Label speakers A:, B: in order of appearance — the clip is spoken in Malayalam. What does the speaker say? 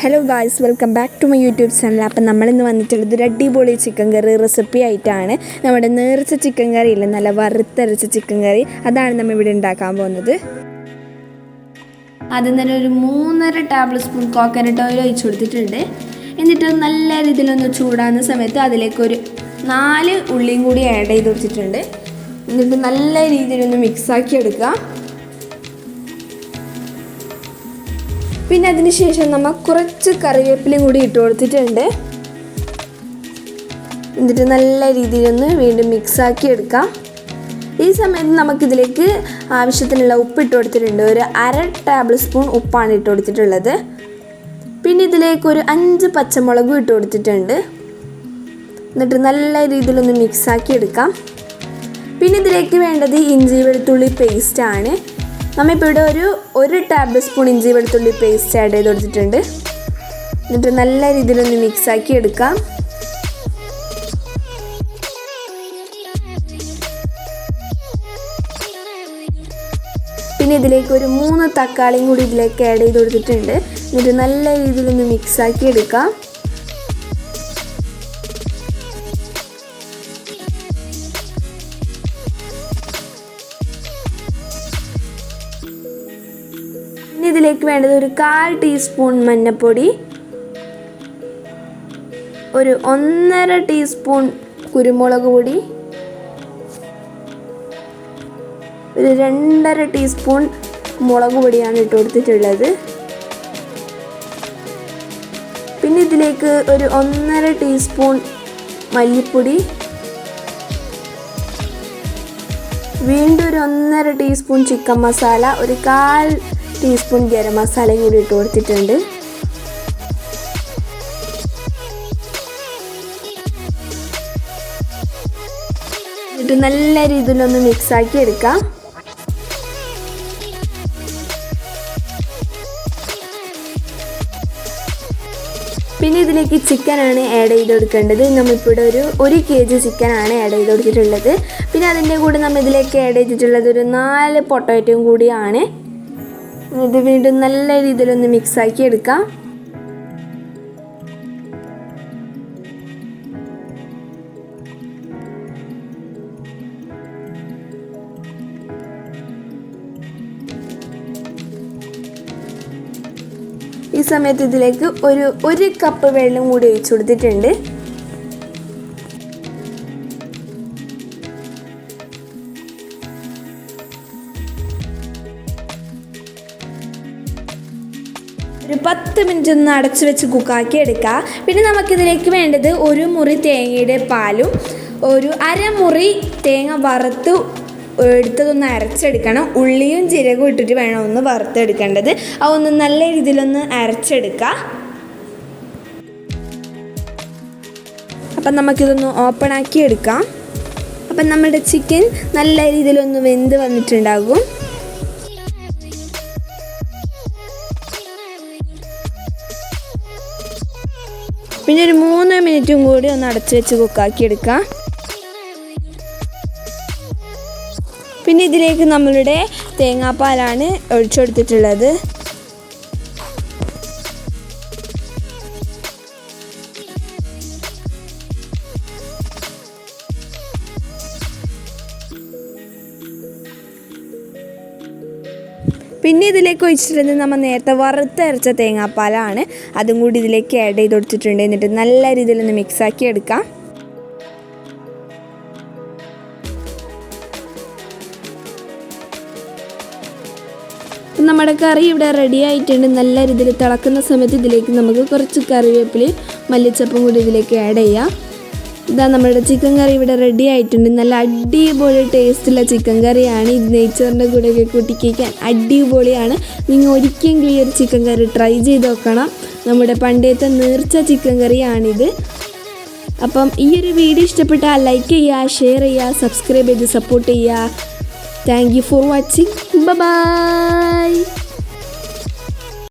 A: Hello guys, welcome back to my YouTube channel. അപ്പം നമ്മളിന്ന് വന്നിട്ടുള്ളത് ഒരു അടിപൊളി ചിക്കൻ കറി റെസിപ്പി ആയിട്ടാണ്. നമ്മുടെ നേർച്ച ചിക്കൻ കറി ഇല്ല, നല്ല വറുത്തരച്ച ചിക്കൻ കറി, അതാണ് നമ്മൾ ഇവിടെ ഉണ്ടാക്കാൻ പോകുന്നത്. ആദ്യം തന്നെ ഒരു 3.5 ടേബിൾ സ്പൂൺ കോക്കനട്ട് ഓയിൽ ഒഴിച്ചു കൊടുത്തിട്ടുണ്ട്. എന്നിട്ട് നല്ല രീതിയിലൊന്ന് ചൂടാകുന്ന സമയത്ത് അതിലേക്ക് ഒരു 4 ഉള്ളിയും കൂടി ആഡ് ചെയ്ത് കൊടുത്തിട്ടുണ്ട്. എന്നിട്ട് നല്ല രീതിയിലൊന്ന് മിക്സാക്കി എടുക്കുക. പിന്നെ അതിന് ശേഷം നമ്മൾ കുറച്ച് കറിവേപ്പിലയും കൂടി ഇട്ട് കൊടുത്തിട്ടുണ്ട്. എന്നിട്ട് നല്ല രീതിയിലൊന്ന് വീണ്ടും മിക്സാക്കി എടുക്കാം. ഈ സമയത്ത് നമുക്കിതിലേക്ക് ആവശ്യത്തിനുള്ള ഉപ്പ് ഇട്ട് കൊടുത്തിട്ടുണ്ട്. ഒരു 1/2 ടേബിൾ സ്പൂൺ ഉപ്പാണ് ഇട്ട് കൊടുത്തിട്ടുള്ളത്. പിന്നെ ഇതിലേക്ക് ഒരു 5 പച്ചമുളകും ഇട്ട് കൊടുത്തിട്ടുണ്ട്. എന്നിട്ട് നല്ല രീതിയിലൊന്ന് മിക്സാക്കി എടുക്കാം. പിന്നെ ഇതിലേക്ക് വേണ്ടത് ഇഞ്ചി വെളുത്തുള്ളി പേസ്റ്റാണ്. നമ്മളിപ്പോൾ ഇവിടെ ഒരു ടേബിൾ സ്പൂൺ ഇഞ്ചി വെളുത്തുള്ളി പേസ്റ്റ് ആഡ് ചെയ്ത് കൊടുത്തിട്ടുണ്ട്. എന്നിട്ട് നല്ല രീതിയിലൊന്ന് മിക്സാക്കി എടുക്കാം. പിന്നെ ഇതിലേക്ക് ഒരു 3 തക്കാളിയും കൂടി ഇതിലേക്ക് ആഡ് ചെയ്ത് കൊടുത്തിട്ടുണ്ട്. എന്നിട്ട് നല്ല രീതിയിലൊന്ന് മിക്സാക്കി എടുക്കാം. ഇതിലേക്ക് വേണ്ടത് ഒരു 1/4 ടീസ്പൂൺ മഞ്ഞൾപ്പൊടി, ഒരു 1.5 ടീസ്പൂൺ കുരുമുളക് പൊടി, ഒരു 2.5 ടീസ്പൂൺ മുളക് പൊടിയാണ് ഇട്ട് കൊടുത്തിട്ടുള്ളത്. പിന്നെ ഇതിലേക്ക് ഒരു 1.5 ടീസ്പൂൺ മല്ലിപ്പൊടി, വീണ്ടും ഒരു 1.5 ടീസ്പൂൺ ചിക്കൻ മസാല, ഒരു 1/4 ടീസ്പൂൺ ഗരം മസാലയും കൂടി ഇട്ട് കൊടുത്തിട്ടുണ്ട്. എന്നിട്ട് നല്ല രീതിയിലൊന്ന് മിക്സാക്കി എടുക്കാം. പിന്നെ ഇതിലേക്ക് ചിക്കനാണ് ആഡ് ചെയ്ത് കൊടുക്കേണ്ടത്. നമ്മളിപ്പോൾ ഇവിടെ ഒരു kg ചിക്കനാണ് ആഡ് ചെയ്ത് കൊടുത്തിട്ടുള്ളത്. പിന്നെ അതിൻ്റെ കൂടെ നമ്മൾ ഇതിലേക്ക് ആഡ് ചെയ്തിട്ടുള്ളത് ഒരു 4 പൊട്ടാറ്റോയും കൂടിയാണ്. ഇത് വീണ്ടും നല്ല രീതിയിലൊന്ന് മിക്സാക്കി എടുക്കാം. ഈ സമയത്ത് ഇതിലേക്ക് ഒരു കപ്പ് വെള്ളം കൂടി ഒഴിച്ചു കൊടുത്തിട്ടുണ്ട്. ഒരു 10 മിനിറ്റ് ഒന്ന് അടച്ചു വെച്ച് കുക്കാക്കി എടുക്കുക. പിന്നെ നമുക്കിതിലേക്ക് വേണ്ടത് ഒരു മുറി തേങ്ങയുടെ പാലും ഒരു 1/2 മുറി തേങ്ങ വറുത്ത് എടുത്തതൊന്ന് അരച്ചെടുക്കണം. ഉള്ളിയും ജീരകവും ഇട്ടിട്ട് വേണം ഒന്ന് വറുത്തെടുക്കേണ്ടത്. അതൊന്ന് നല്ല രീതിയിലൊന്ന് അരച്ചെടുക്കുക. അപ്പം നമുക്കിതൊന്ന് ഓപ്പൺ ആക്കി എടുക്കാം. അപ്പം നമ്മുടെ ചിക്കൻ നല്ല രീതിയിലൊന്ന് വെന്ത് വന്നിട്ടുണ്ടാകും. പിന്നെ ഒരു 3 മിനിറ്റും കൂടി ഒന്ന് അടച്ചു വെച്ച് കുക്കാക്കി എടുക്കാം. പിന്നെ ഇതിലേക്ക് നമ്മളുടെ തേങ്ങാപ്പാലാണ് ഒഴിച്ചെടുത്തിട്ടുള്ളത്. പിന്നെ ഇതിലേക്ക് ഒഴിച്ചിട്ടുള്ളത് നമ്മൾ നേരത്തെ വറുത്തരച്ച തേങ്ങാപ്പാലാണ്. അതും കൂടി ഇതിലേക്ക് ആഡ് ചെയ്ത് കൊടുത്തിട്ടുണ്ട്. എന്നിട്ട് നല്ല രീതിയിലൊന്ന് മിക്സാക്കി എടുക്കാം. നമ്മുടെ കറി ഇവിടെ റെഡി ആയിട്ടുണ്ട്. നല്ല രീതിയിൽ തിളക്കുന്ന സമയത്ത് ഇതിലേക്ക് നമുക്ക് കുറച്ച് കറിവേപ്പിലയും മല്ലിച്ചപ്പും കൂടി ഇതിലേക്ക് ആഡ് ചെയ്യാം. ഇതാ നമ്മുടെ ചിക്കൻ കറി ഇവിടെ റെഡി ആയിട്ടുണ്ട്. നല്ല അടിപൊളി ടേസ്റ്റുള്ള ചിക്കൻ കറിയാണ്. ഇത് നെയ്ച്ചോറിൻ്റെ കൂടെയൊക്കെ കൂട്ടി കഴിക്കാൻ അടിപൊളിയാണ്. നിങ്ങൾ ഒരിക്കലെങ്കിലും ഈ ഒരു ചിക്കൻ കറി ട്രൈ ചെയ്ത് നോക്കണം. നമ്മുടെ പണ്ടത്തെ നേർച്ച ചിക്കൻ കറിയാണിത്. അപ്പം ഈ ഒരു വീഡിയോ ഇഷ്ടപ്പെട്ടാൽ ലൈക്ക് ചെയ്യുക, ഷെയർ ചെയ്യുക, സബ്സ്ക്രൈബ് ചെയ്ത് സപ്പോർട്ട് ചെയ്യുക. Thank you for watching. By.